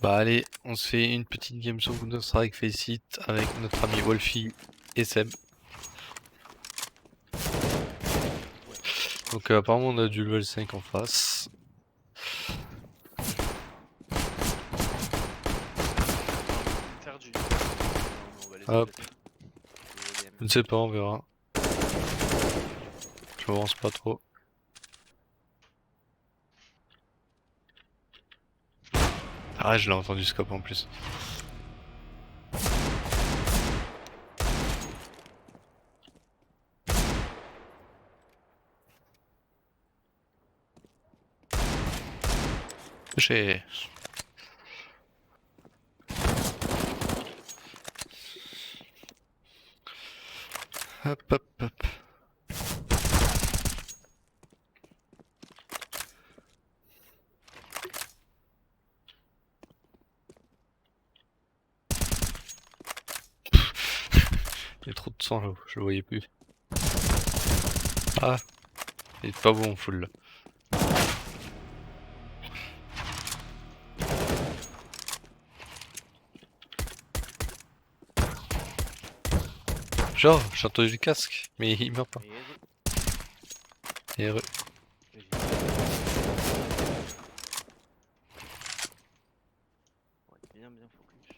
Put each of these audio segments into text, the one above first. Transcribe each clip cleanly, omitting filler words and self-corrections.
Bah allez, on se fait une petite game sur Counter-Strike Face It avec notre ami Wolfie et Seb. Donc apparemment on a du level 5 en face. Interdit. On va les Hop. éclater. Je ne sais pas, on verra. Je m'avance pas trop. Ah, je l'ai entendu scope en plus. Touché. Hop hop hop. Il y a trop de sang là, je le voyais plus. Ah, il est pas bon full là. Genre, j'ai entendu le casque, mais il meurt pas. Et heureux. Bien focus.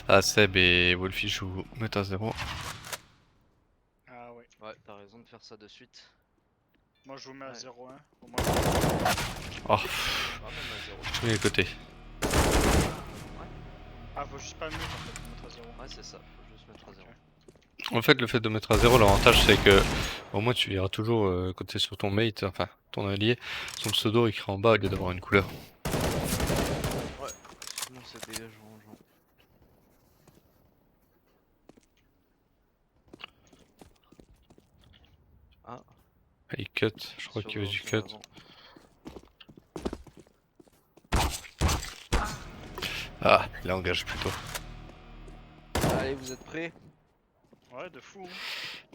Ah, Seb et Wolfie jouent mettre à 0. Ah ouais. Ouais, t'as raison de faire ça de suite. Moi je vous mets à Ouais. 0-1. Au moins. Oh, Ah, même à 0. tous les côtés. Ah, faut juste pas mute en fait, pour mettre à 0. Ouais, c'est ça, faut juste mettre à 0. En fait, le fait de mettre à 0, l'avantage c'est que au moins tu verras toujours quand t'es sur ton mate, enfin ton allié, son pseudo écrit en bas au lieu d'avoir une couleur. Ouais, sinon c'est dégageant, genre. Ah, Il cut, je crois qu'il veut du cut. Ah, il engage plutôt. Allez, vous êtes prêts? Ouais, de fou.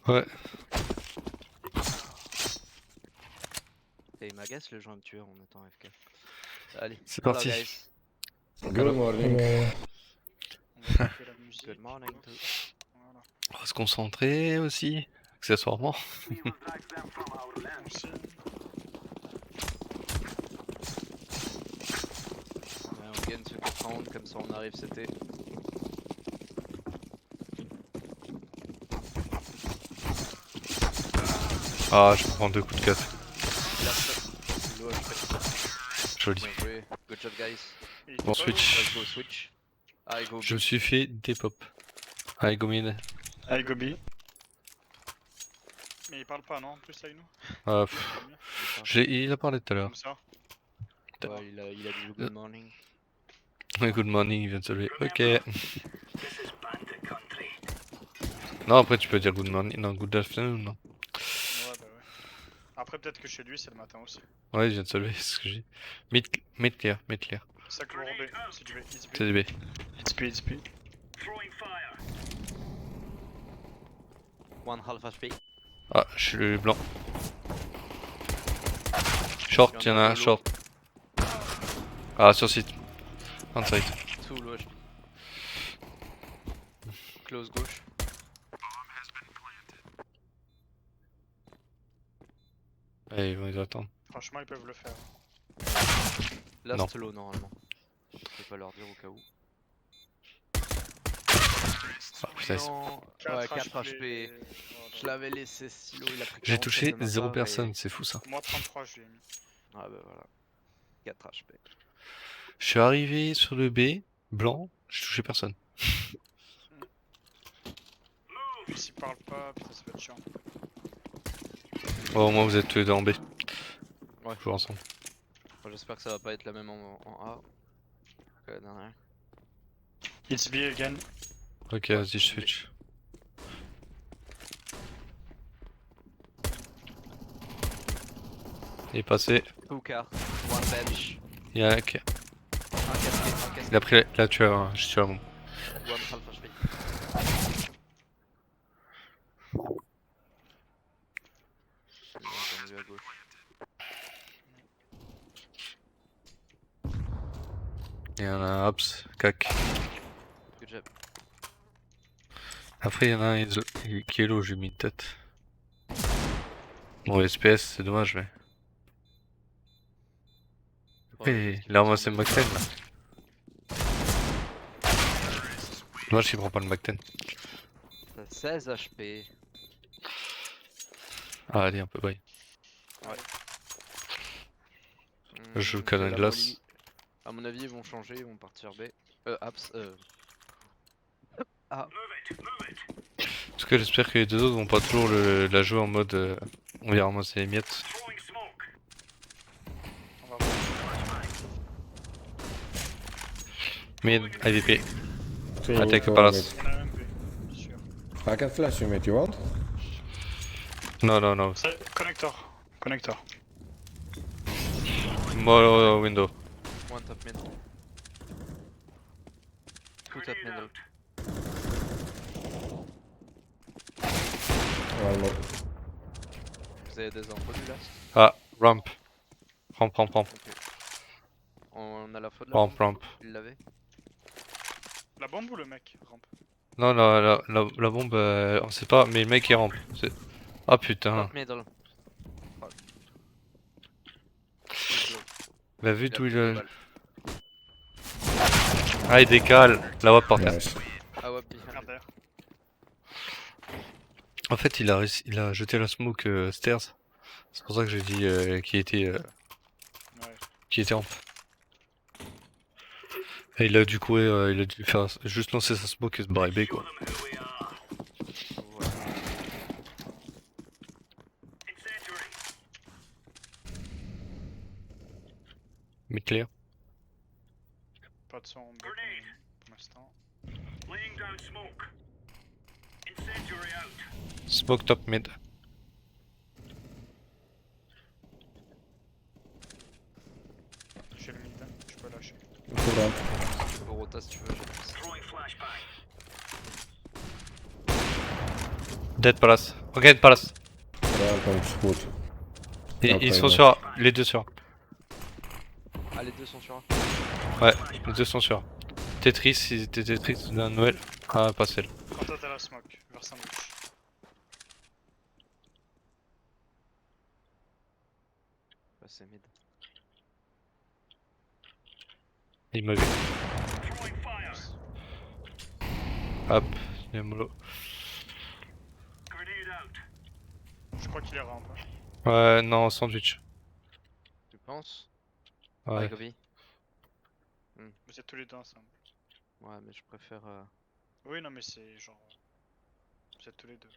Ouais. Et il m'agace le genre à me tuer en étant AFK. Allez, C'est hello, parti. guys. Good morning. On va couper la musique. Good morning to... Voilà. On va se concentrer aussi, accessoirement. Aussi. Ouais, on gagne ce 4 rounds, comme ça on arrive CT. Ah, je prends 2 coups de cut. Low HP. Joli. Bien joué. Good job, guys. Et il Bon était pas switch. Let's go switch. I go Je me B. suis fait des pop. Allez, go mid. low. Allez, Gobi. Mais il parle pas, non, en plus avec nous. Ah, Bien. il a parlé tout à l'heure. Comme ça. Ouais, il a dit good morning. Good morning, il vient de se lever. Ok. Non, après tu peux dire good morning, non, good afternoon, non. Ouais, bah ouais. Après, peut-être que chez lui, c'est le matin aussi. Ouais, il vient de se lever, c'est ce que j'ai dit. Mid clear, mid clear. C'est ça que vous rombez, si tu veux. It's B. TDB. It's B, it's B. One half HP. Ah, je suis blanc. Short, y'en a un, short. Ah, sur site. Inside. Two low HP. Close gauche. Allez, ils vont les attendre. Franchement, ils peuvent le faire. Last low normalement. Je peux pas leur dire au cas où. Ah, putain, Non, ouais, 4 HP. Je l'avais laissé silo, il a pris j'ai 40, touché ça ne m'a 0 pas personne, c'est fou ça. Moi, 33, je lui ai mis. Ah bah voilà. 4 HP. Je suis arrivé sur le B, blanc, j'ai touché personne. Puis s'il parle pas, putain, ça va être chiant. Oh, au moins vous êtes tous les deux en B. Ouais. Jouer ensemble. Bon, j'espère que ça va pas être la même en A. Que la dernière. It's B again. Ok, vas-y, je switch. Il est passé. 2 car, 1 bench, Il y a un qui... un casqué, Il a pris la tueur, hein. Je suis à mon. 1 half HP. Je l'ai entendu à gauche. Il y en a un Ops, cac. Good job. Après, il y en a un qui est low, j'ai mis une tête. Bon, SPS, c'est dommage, mais. Après, il a ramassé le Mac 10 là. Dommage qu'il prend pas le Mac 10. T'as 16 HP. Ah, allez, un peu bye. Je joue le canon la glace. molly. À mon avis, ils vont changer, ils vont partir B. Apps. A. Parce que j'espère que les deux autres vont pas toujours la jouer en mode on vient ramasser les miettes. On va voir. Mid, IVP. Three I take a go palace. Il y en a un B, sûr. mid. I can flash you mid, you want? No. C'est connector. Connector. More window. One top mid. Two top middle. One more. Vous avez des infos du là? Ah, ramp. Ramp. Ok. On a la faute de la Ramp, bombe. ramp. Il l'avait? La bombe ou le mec? Rampe. Non, la bombe, on sait pas, mais le mec il rampe. Ah putain. Top middle. Bah vu Il a tout pris il deux a... balles. Ah il décale. La web par terre. Nice. Ah ouais, behind. Regarde derrière. En fait il a jeté la smoke stairs. C'est pour ça que j'ai dit qu'il était ramp. Et il a dû courir, il a dû faire juste lancer sa smoke et se barrer B quoi. Ouais. Mid clear. Pas de son en B pour l'instant. Smoke top mid. J'ai le mid, je peux lâcher. Two ramp. Tu peux rota si tu veux, j'ai plus. Dead palace. Ok, palace. Ramp and wood. Ils sont sur A. Les deux sur A. Ah, les deux sont sur A. Ouais, les deux sont sur A. Tetris, ils étaient Tetris d'un Noël. Ah, pas celle. Quand toi t'as la smoke, vers sandwich. Ouais, c'est mid. Il m'a vu. Hop, il y a mollo. Je crois qu'il est rampe. Hein. Ouais, non, sandwich. Tu penses? Ouais. Gobi. Vous êtes tous les deux ensemble. Ouais, mais je préfère. Oui, non, mais c'est genre. Vous êtes tous les deux.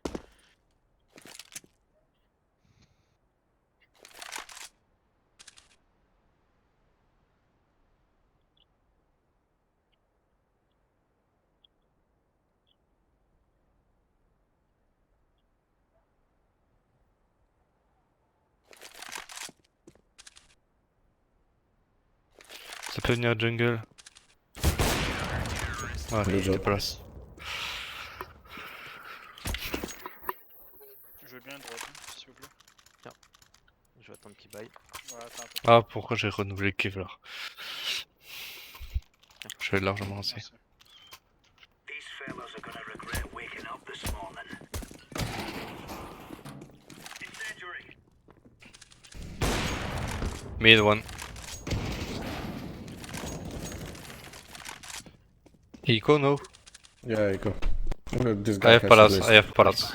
Ça peut venir jungle. Ouais, Good il job. était place. Je veux bien droite, hein, s'il vous plaît. Je vais attendre qu'il baille. Ouais, attends. Ah, pourquoi j'ai renouvelé Kevlar? Je vais largement lancer. Merci. Mid one. Eco, no? Yeah, you go. This I guy have has palace, this. I have palace.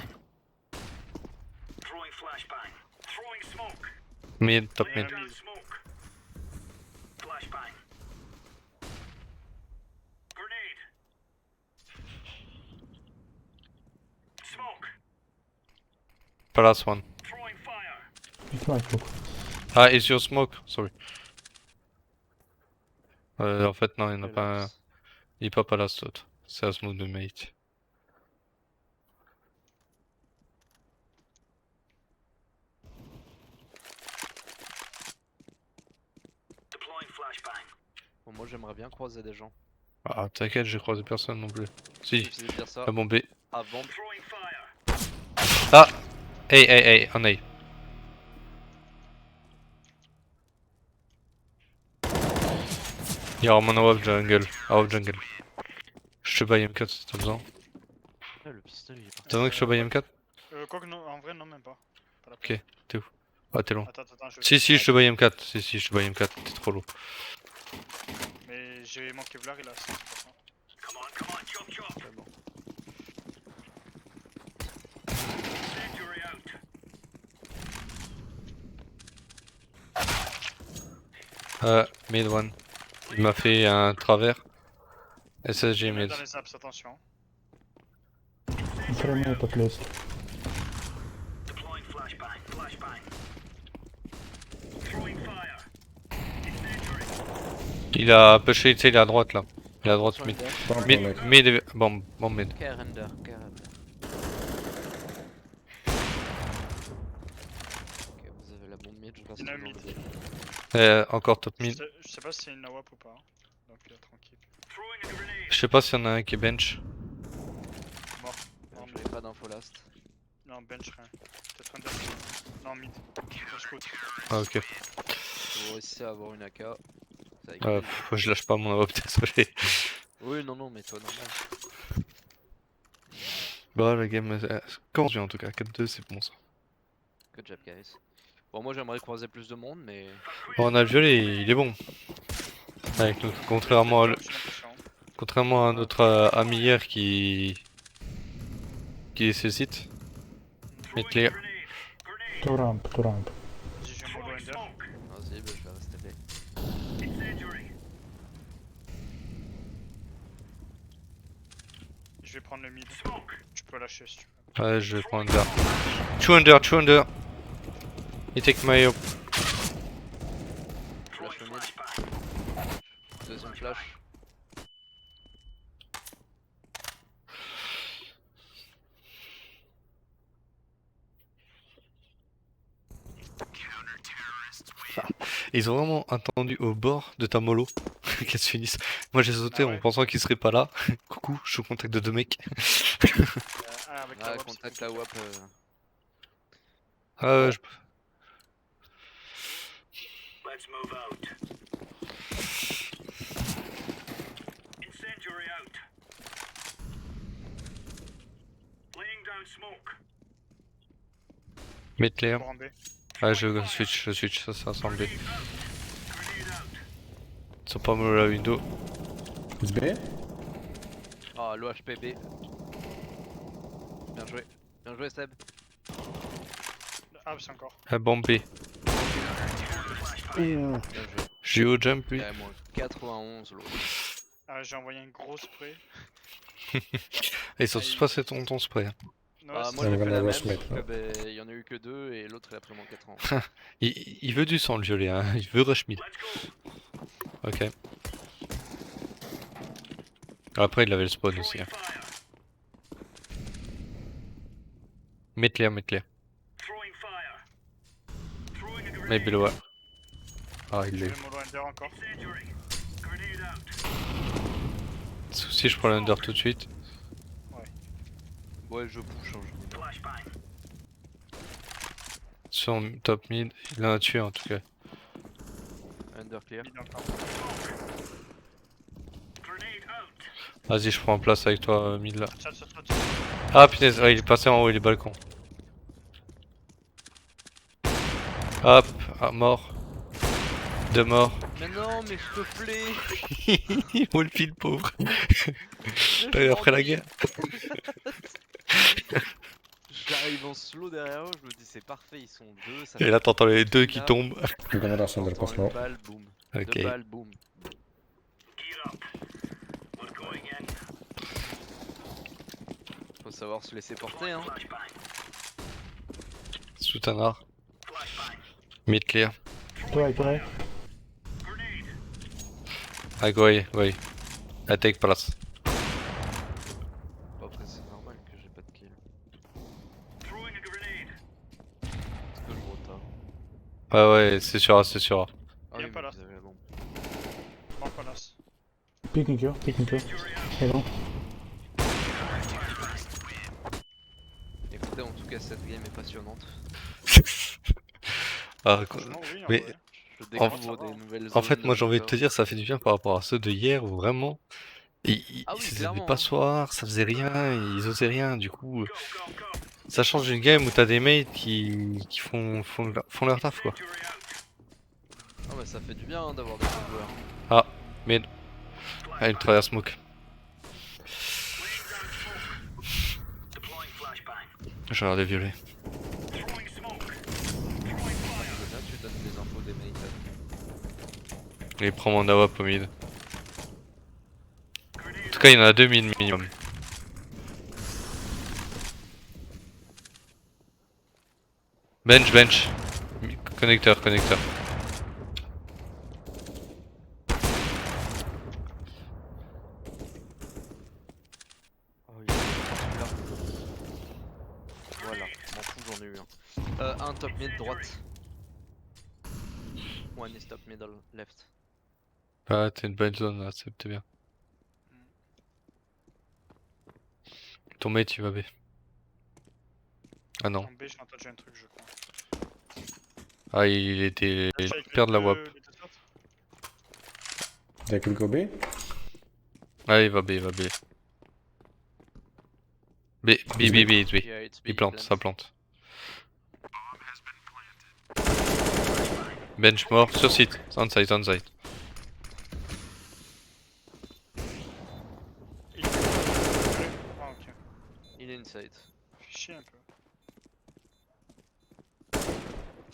Mid, top mid. Palace one. Ah, is your smoke? Sorry. En fait, non, il n'y en a pas un. Il est pas palace l'autre. C'est un smoke de mate. Bon, moi j'aimerais bien croiser des gens. Ah, t'inquiète, j'ai croisé personne non plus. Si, Je vais dire ça la bombe B. avant. Ah! Hey, on A. Il y aura mon AWP jungle. AWP jungle. Je te buy M4 si t'as besoin. Ah, le pistolet il est parti. T'as besoin que je te buy M4? Quoique non, en vrai non même pas. Pas la Ok, peine. t'es où? Ah, t'es loin. Attends, je... Si, je te buy M4. Si, je te buy M4. T'es trop lourd. Mais j'ai mon Kevlar il a 100%. C'est bon. Mid one. Il m'a fait un travers. SSG Il est mid. dans les apps, attention. Granate at least. Il a pushé, tu sais, il est à droite là. Il est à droite Sur mid. le deck. Pump Mid, on it. mid, bomb mid. Care render, care render. Ok, vous avez la bombe mid, je passe Il y en a dans mid. le deck. Encore top Je mid. sais pas si c'est une AWP ou pas. Donc tranquille. Je sais pas s'il y en a un qui est bench. Je n'avais pas d'info last. Non, bench rien. Peut-être under. Non, mid. Je scout. Ah ok. Si vous réussissez à avoir une AK, c'est avec plaisir. Je lâche pas mon AWP, désolé. Oui, non, mais toi normal. Bah la game commence bien en tout cas. 4-2 c'est bon ça. Good job, guys. Bon, moi j'aimerais croiser plus de monde, mais. Bon, on a le violet, il est bon. Avec nous. Contrairement J'ai l'impression. à notre ami hier qui suscite. Mais clear. Two ramp. J'ai un mollo under. Vas-y, bah, je vais rester B. Je vais prendre le mid. Tu peux lâcher si tu veux. Ouais, je vais prendre under. Two under. He take my up. Flash le mid. Deuxième flash. Ils ont vraiment attendu au bord de ta mollo qu'elle se finisse. Moi j'ai sauté Ah ouais. en pensant qu'il serait pas là. Coucou, je suis au contact de deux mecs. Avec Ah, la WAP, contact la WAP. Ah ouais, je... Mid clear. pour en B. Ouais, je switch, ça semble. Ils sont pas mollo la window. It's B? Ah, l'OHPB. Bien joué. Bien joué, Seb. Ah, c'est encore. Bomb B. Bien joué. J'ai au jump lui. Ouais, moi, 91 l'autre. Ah, j'ai envoyé un gros spray. Et ils sont tous passés ton spray. Hein. Non, Ah, c'est- moi j'ai fait la gonna même, rush sauf mid, que ouais. ben, il y en a eu que 2 et l'autre il a pris mon 80. Il veut du sang le violet, hein. Il veut rush mid. Ok. Après il avait le spawn aussi. Hein. Mid clear. Mais below. Ah il j'ai est. le mollo under encore. Souci, je prends l'under tout de suite. Ouais, je push, hein, je dis pas. Sur top mid, il en a tué en tout cas. Under clear. Mid encore. Vas-y, je prends place avec toi mid là. Chat. Ah punaise, ouais, il est passé en haut, il est balcon. Hop, mort. Deux morts. Mais non, mais s'il te plaît. Il roule pile pauvre. Après la guerre. J'arrive en slow derrière eux, je me dis c'est parfait, ils sont deux. Ça Et là t'entends les deux qui Là. tombent. I'm gonna rush under T'entends Cosmo. une balle, boum. Ok. Deux balles, boum. Faut savoir se laisser porter, hein. Sous un art. Mid clear. Two right. Ah ouais. I take place. Bon, après c'est normal que j'ai pas de kill. Est-ce que je rota? Ouais, c'est sûr. Ah Viens oui, pas mais là. vous avez la bombe. Bon, palace. Picking you. Hello. Écoutez, en tout cas, cette game est passionnante. Ah, Franchement, oui, en mais- vrai. Je En- découvre des nouvelles En fait, zones, moi j'ai envie de genre. te dire, ça fait du bien par rapport à ceux de hier où vraiment. Ah oui, Ils faisaient des clairement, hein. passoires, ça faisait rien, ils osaient rien, du coup. Ça change d'une game où t'as des mates qui font leur taf quoi. Ah bah ça fait du bien hein, d'avoir des bons joueurs. Ah, mais. Ah, il traverse smoke. J'ai regardé violet. C'est bien, tu donnes des infos des mates. Il prend mon AWP au mid. En tout cas, il y en a 2 mid minimum. Bench. Connecteur. Oh, il est celui-là. Voilà, m'en fous, j'en ai eu un. Un top mid droite. One is top middle left. Ah, t'es une bonne zone là, c'est bien. Ton mate il va B. Ah non. En B, j'ai entendu un truc, je crois. Ah, il était Lâche avec pire de la les WAP. deux sortes. They could go B. Ah, il va B. B, it's B. Yeah, it's Il B, plante, ça plante. Bench mort, sur site. On site. Il est Ah, ok. Il est inside. Fais chier un peu.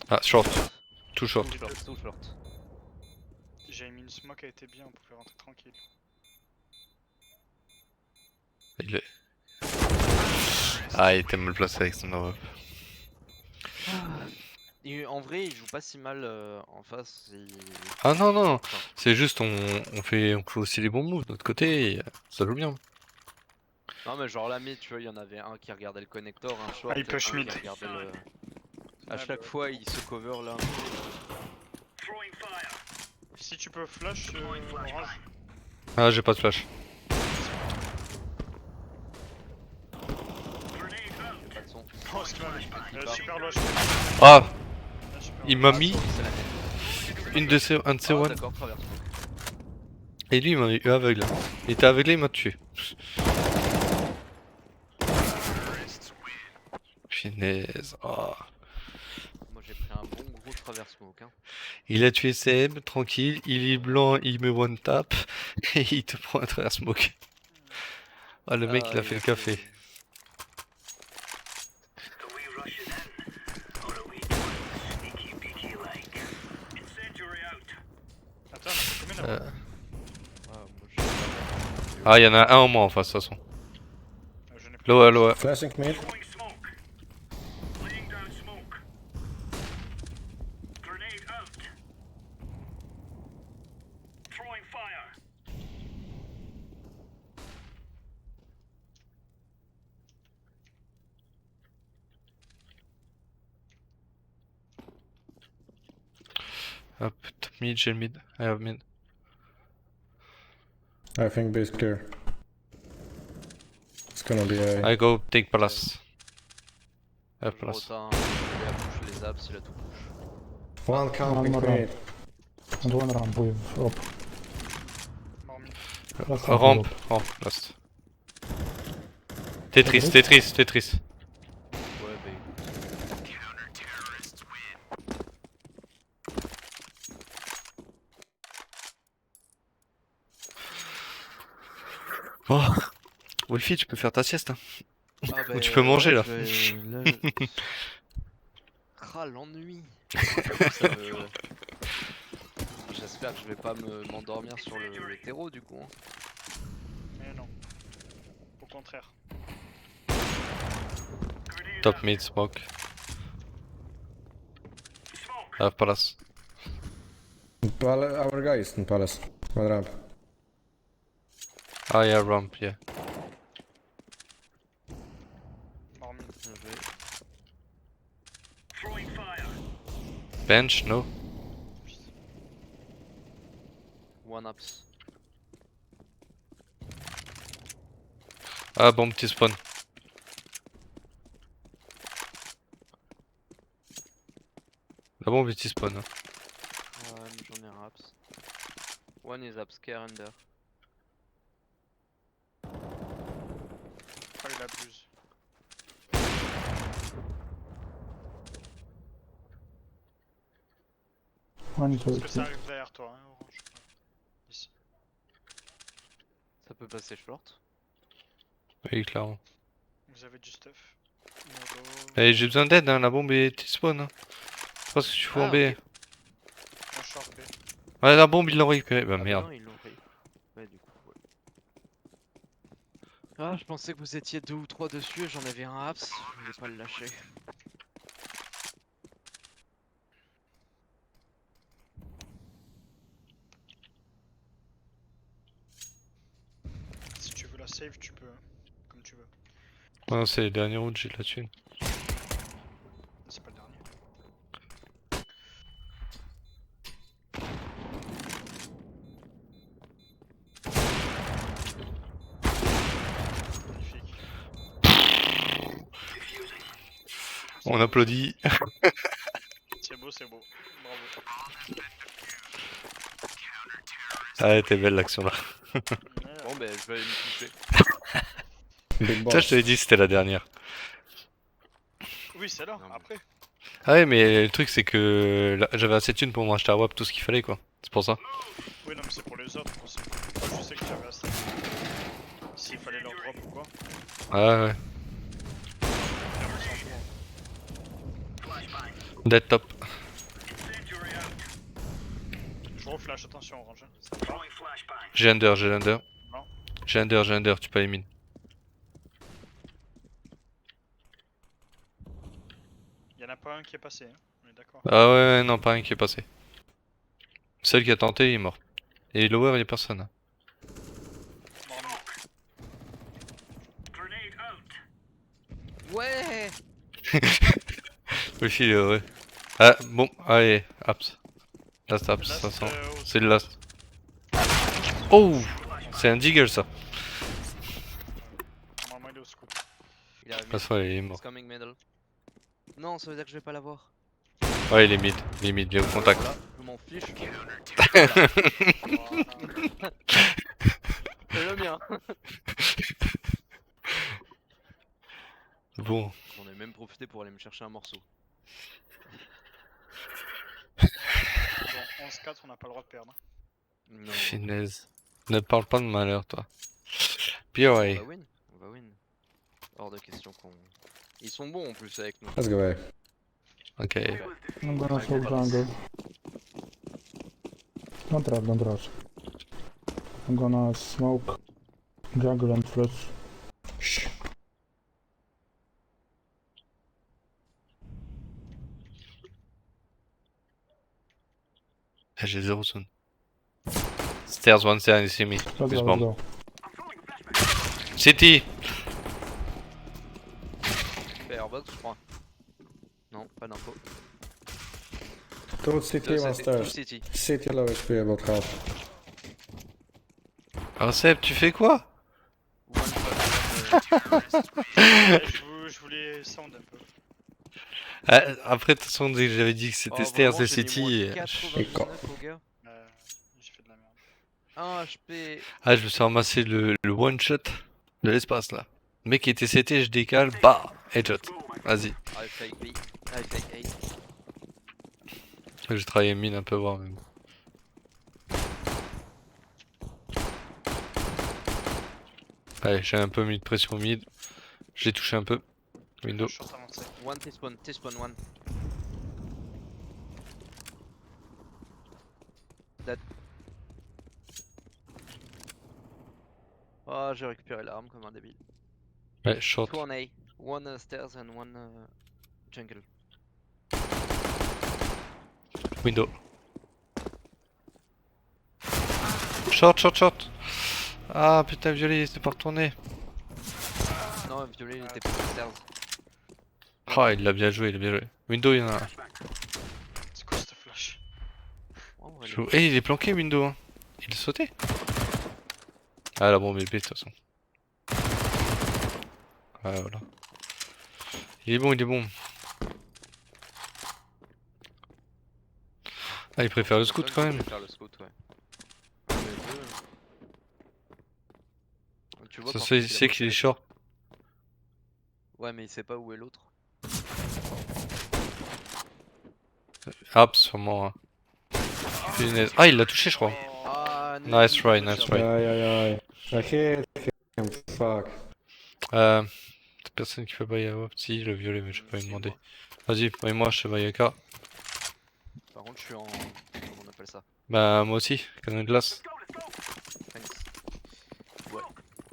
Ah, short. Too short. Too short. J'ai mis une smoke, elle était bien, on pouvait rentrer tranquille. Il est... Ah, il était mal placé avec son AWP. En vrai, il joue pas si mal en face. Ah non, Enfin, c'est juste on fait aussi les bons moves de notre côté et ça joue bien. non mais genre la mid, tu vois, il y en avait un qui regardait le connector, un short, Ah, il et push un mid. qui regardait le... Ah, À chaque bah. fois, il se cover là. Si tu peux flash orange. Ah, j'ai pas de flash. Pas de son. Oh, excuse-moi. Super loin, Ah, super il loin. m'a mis sorry, c'est la mienne. un de ses Ah one. d'accord, traverse smoke. Et lui il m'a eu aveugle. Il était aveuglé, il m'a tué. Finesse. Oh. Moi j'ai pris un bon gros traverse smoke. Hein. Il a tué Seb, tranquille. Il est blanc, il me one tap. Et il te prend un travers smoke. Ah, le mec il a fait le café. Attends, on a fait combien là Ah, il y en a un en moins en face de toute façon. Je n'ai plus. Loa. Flashing mid. Hop, top mid, j'ai le mid. I have mid. I think B is clear. It's gonna be a. I go take palace. Je Palace. rotin, il a push les abs, il a tout push. One camping more mid. And one ramp with up. Mort mid. Last Ramp, last. Tetris. Ouais, bah Oh, Wolfie, tu peux faire ta sieste. Hein. Ah Ou tu peux manger là. Ah l'ennui. Ça me- J'espère que je vais pas m'endormir sur le terreau du coup. Hein. Mais non. Au contraire. Top mid, smoke. I have palace. Our guy is in palace. One ramp. Ah, yeah, ramp, yeah. Mort mid. Bien joué. Bench, no. One ups. Ah, bon petit spawn. La bombe petit spawn. Hein. J'en ai un apps. One is upscare under. Oh, il abuse. One is Parce que ça OT. arrive derrière toi, hein, orange. Ici. Ça peut passer short. Oui, clairement. Vous avez du stuff. Mollo. Eh, j'ai besoin d'aide, hein, la bombe est T-spawn. Hein. Je pense que tu fous en Ah, B. ok. Un short B. Ouais, la bombe, ils l'ont récupérée. Bah Ah merde. non, ils l'ont pris. Ouais, du coup, ouais. Ah, je pensais que vous étiez 2 ou 3 dessus et j'en avais un apps. Je voulais pas le lâcher. Si tu veux la save, tu peux. Hein. Comme tu veux. Non, c'est les derniers rounds, j'ai de la thune. C'est pas le dernier. Magnifique. On applaudit. C'est beau, c'est beau. Bravo. Ah, elle était belle l'action là. Bon, ben, je vais aller me coucher. Big boss. Ça, je t'avais dit que c'était la dernière. Oui, c'est là, Non, mais- après. Ah ouais, mais le truc, c'est que là, j'avais assez de thunes pour m'acheter à WAP tout ce qu'il fallait, quoi. C'est pour ça. Oui, non, mais c'est pour les autres aussi. Moi, je sais que j'avais assez. S'il fallait leur drop ou quoi. Ah ouais. Dead top. Je reflash, attention, orange. Hein. Ça va. J'ai under, j'ai under. Non. J'ai under, tu peux éliminer. Y'en a pas un qui est passé, hein. On est d'accord. Ah ouais, non, pas un qui est passé. Celle qui a tenté, il est mort. Et lower, il y a personne. Hein. Mort, non. Ouais! Oui, il est heureux. Ah, bon, allez, apps. Last apps, Last, 500. au- C'est le last. Oh! C'est un digger ça. Normalement, il est au scoop. Il a De toute façon, il est mort. It's coming middle. Non, ça veut dire que je vais pas l'avoir. Ouais, il est mid, il est au contact. Voilà, je m'en fiche. Voilà. C'est le mien. Bon, J'en ai même profité pour aller me chercher un morceau. Bon, 11-4, on n'a pas le droit de perdre. Non. finesse. Ne parle pas de malheur, toi. Puis On ouais. va win. On va win. Hors de question qu'on. Ils sont bons en plus avec nous. Let's go A. Ok. I'm gonna smoke jungle. Don't rush. I'm gonna smoke jungle and flash. Shh. Ah, j'ai 0 zone. Stairs, one stairs, you see me. Let's With go, bomb. let's go. City! Airbox, je crois. Non, pas d'info. Two CT, Deux one Two stairs. City. CT low HP, about half. Ah, Seb, tu fais quoi? One shot, Je voulais sound un peu. Ah, après, de toute façon, dès que j'avais dit que c'était Oh, Stairs vraiment, et j'ai mis City. moins Et... 99 au gars. J'ai fait de la merde. 1 HP. Ah, je me suis ramassé le one shot de l'espace là. Le mec qui était CT, je décale, bah, headshot. Vas-y. I fake B. I fake A. J'ai travaillé mine un peu voir même. Allez, j'ai un peu mis de pression mid. J'ai touché un peu. Window. Short avancé. One T-spawn, one. Dead. Oh, j'ai récupéré l'arme comme un débile. Ouais, short. Two on A. One stairs and one jungle. Window. Short. Ah putain, violet, c'est pas retourné. Non, violet, il était pas stairs. Ah, il l'a bien joué, Window, il y en a un. C'est quoi cette flash? Oh, Eh, il est planqué, Window. Hein. Il est sauté. Ah, la bombe est B, de toute façon. Ah, voilà. Il est bon. Ah, il préfère le scout quand même. Faire le scout, ouais. Les deux. Tu vois, Ça par se fait, il contre, il a sait bossé qu'il est avec- short. Ouais, mais il sait pas où est l'autre. Ah, sûrement. Hein. Punaise. Ah, il l'a touché, je crois. Ah, Nice Neuilly, try, le nice shot. try. Aïe aïe aïe. I hit him, fuck. T'as personne qui peut buy a si, le violet, mais je vais pas lui Si, demander. moi. Vas-y, moi je te buy AK. Par contre, je suis en. Comment on appelle ça? Bah, moi aussi, canon de glace. Thanks. Ouais.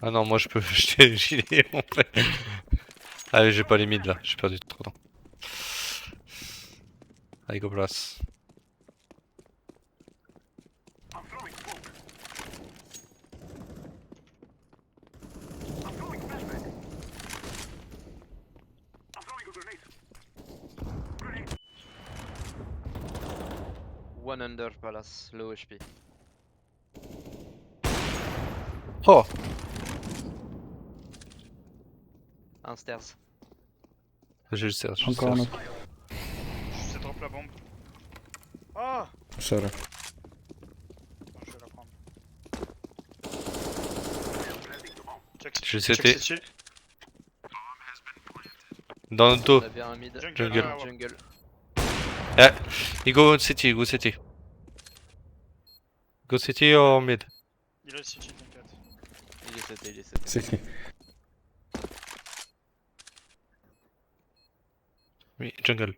Ah non, moi je peux jeter le gilet, mon frère. Allez, j'ai pas les mid là, j'ai perdu trop de temps. Allez, go place. One under palace, low HP. Oh! Un stairs. J'ai le cerf, j'ai le Encore un cerf. autre. Je drop la bombe. Ah Sorry. Non, je vais la prendre. Check, J'ai check CT. CT. Dans le dos. On a bien un mid. Jungle. Ah, ouais. Jungle. Il go city, go city. Go city or mid? Il a le CT, t'inquiète. Il est CT, il est CT. C'est qui? Oui, jungle.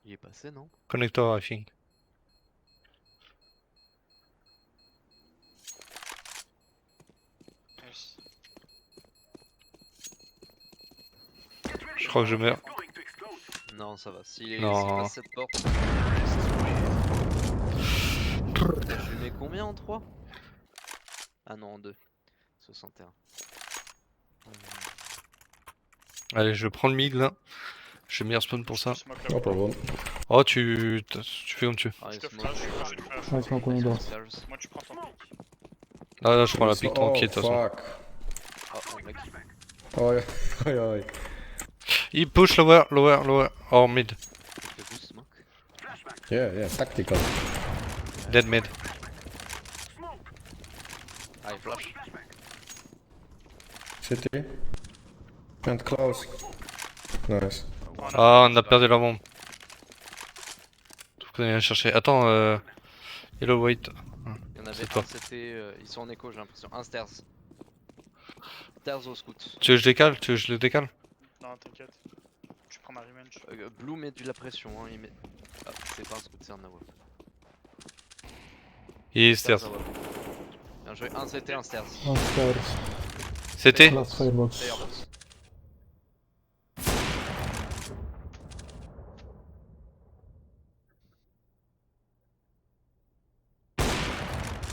Il est passé, non? Connector, I think. Nice. Je crois que je meurs. Non, ça va. S'il Non. passe cette porte. Je lui mets combien en 3? Ah non, en 2. 61. Allez, je prends le mid là. J'ai meilleur spawn pour ça. Je smoke la No bombe. problem. Oh, tu fais comme tu veux. Ah, Je il te smoke. flash, je te flash. Ouais, smoke window. Stairs. Moi tu prends ton pick. Là, je prends la Oh, pique tranquille de toute façon. fuck. Oh, mec. Aïe aïe aïe. Il push lower, lower, lower. Or mid. Il fait boost smoke. Yeah, tactical. Dead mid. Ah, il flash. City. And close. Nice. Ah, on a perdu la bombe. Faut qu'on aille la chercher. Attends, Hello, wait. Il y en avait C'est toi. un, c'était. Ils sont en écho, j'ai l'impression. Un stairs. Stairs au scout. Tu veux que je décale? Tu veux que je le décale? Non, t'inquiète. Je prends ma revenge. Blue met de la pression, hein. Il met. Ah, c'est pas un scout, c'est un AWP. Il est stairs. AWP. Bien joué. Un CT, un stairs. Un stairs. C'était? Last firebox. Firebox.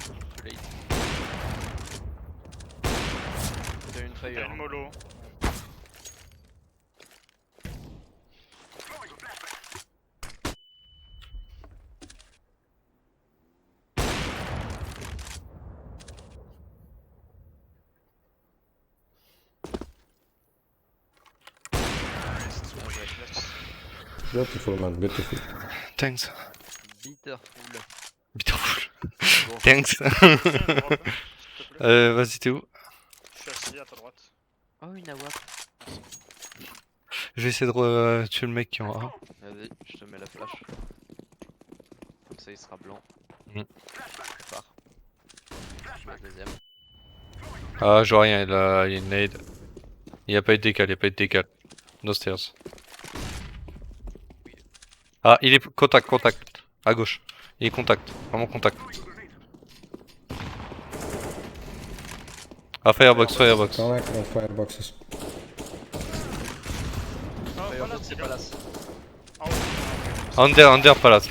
Too late. T'as une T'as fire. une mollo. Beautiful man, beautiful. Thanks. Bitterful. Beautiful. Bon. Thanks. Tiens, une drop, s'il te plaît. Vas-y, t'es où? Je suis assis à ta droite. Oh, une AWP. Je vais essayer de tuer le mec qui est en A. Vas-y, je te mets la flash. Comme ça, il sera blanc. Mhm. Prépare. Je mets le deuxième. Ah, je vois rien, il a une nade. Il n'y a pas eu de décal, il n'y a pas eu de décal. No stairs. Ah, il est contact, contact. À gauche. Il est contact, vraiment contact. Ah, firebox, firebox. Connect on fireboxes. Oh, Firebox, voilà, c'est c'est palace. En haut. Under palace.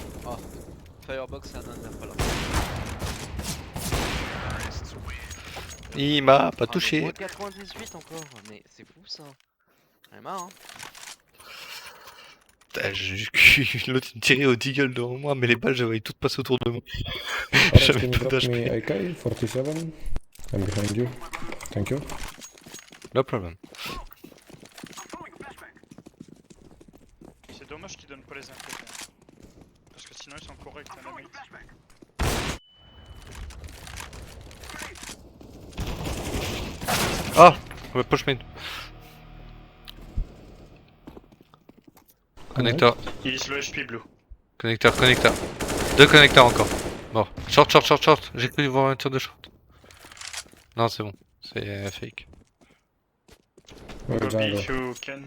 Firebox, c'est un under palace. Il m'a pas Ah, touché. mais 98 encore, mais c'est fou ça. J'en ai marre, hein. Putain, l'autre il me tirait au deagle devant moi, mais les balles j'avais toutes passées autour de moi. Alright, J'avais can you tout drop me HP. AK 47? I'm behind you. Thank you. No problem. C'est dommage qu'ils donnent pas les infos. Parce que sinon ils sont corrects, hein, les mecs. Ah, ouais, push mid. Connecteur, Il est le HP blue. connecteur. Deux connecteurs encore. Bon, short. J'ai cru voir un tir de short. Non, c'est bon. C'est fake. Ouais, Go B jungle. if you can.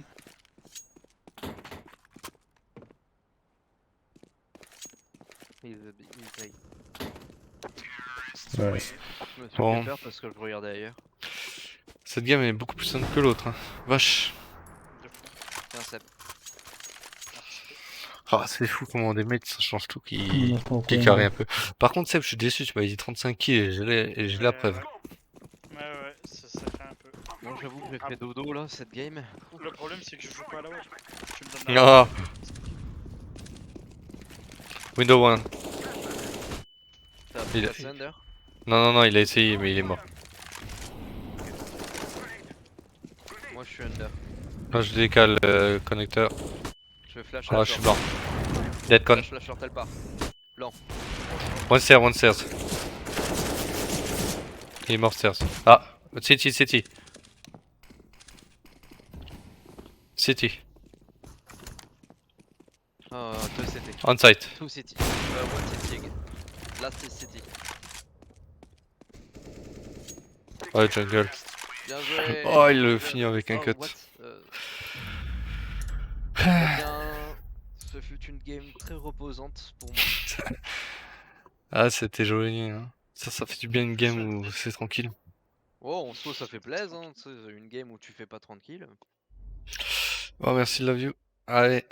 Il paye. Nice. Je me suis Bon. fait peur parce que je regardais ailleurs. Cette game est beaucoup plus simple que l'autre. Hein. Vache. Deux fois. Tiens, Seb. Ah, c'est fou comment des mates ça change tout Il qui reste pas qui carry un peu. Par contre, Seb, je suis déçu. Tu m'avais dit 35 kills et j'ai la preuve. Ouais, ça fait un peu. Moi j'avoue que j'ai fait dodo là, cette game. Le problème c'est que je joue pas à la web. Tu me donnes la Ah. Window 1. T'as Il- passé under? Non, il a essayé, mais il est mort. Moi je suis under. Là, je décale connecteur. Je vais flash Ah, la je suis short. mort. Dead con. Flash la short, elle part. One stairs. Il est mort stairs. Ah, city. City. Deux CT. On site. Two city. One city. Last is city. Ouais, jungle. Bien joué. Oh, il le finit avec un Oh, cut. what Eh bien, ce fut une game très reposante pour moi. Ah, c'était joli. Hein. Ça fait du bien une game où c'est tranquille. Oh, en soi ça fait plaisir, hein. Tu sais, une game où tu fais pas tranquille. Oh, merci, love you. Allez.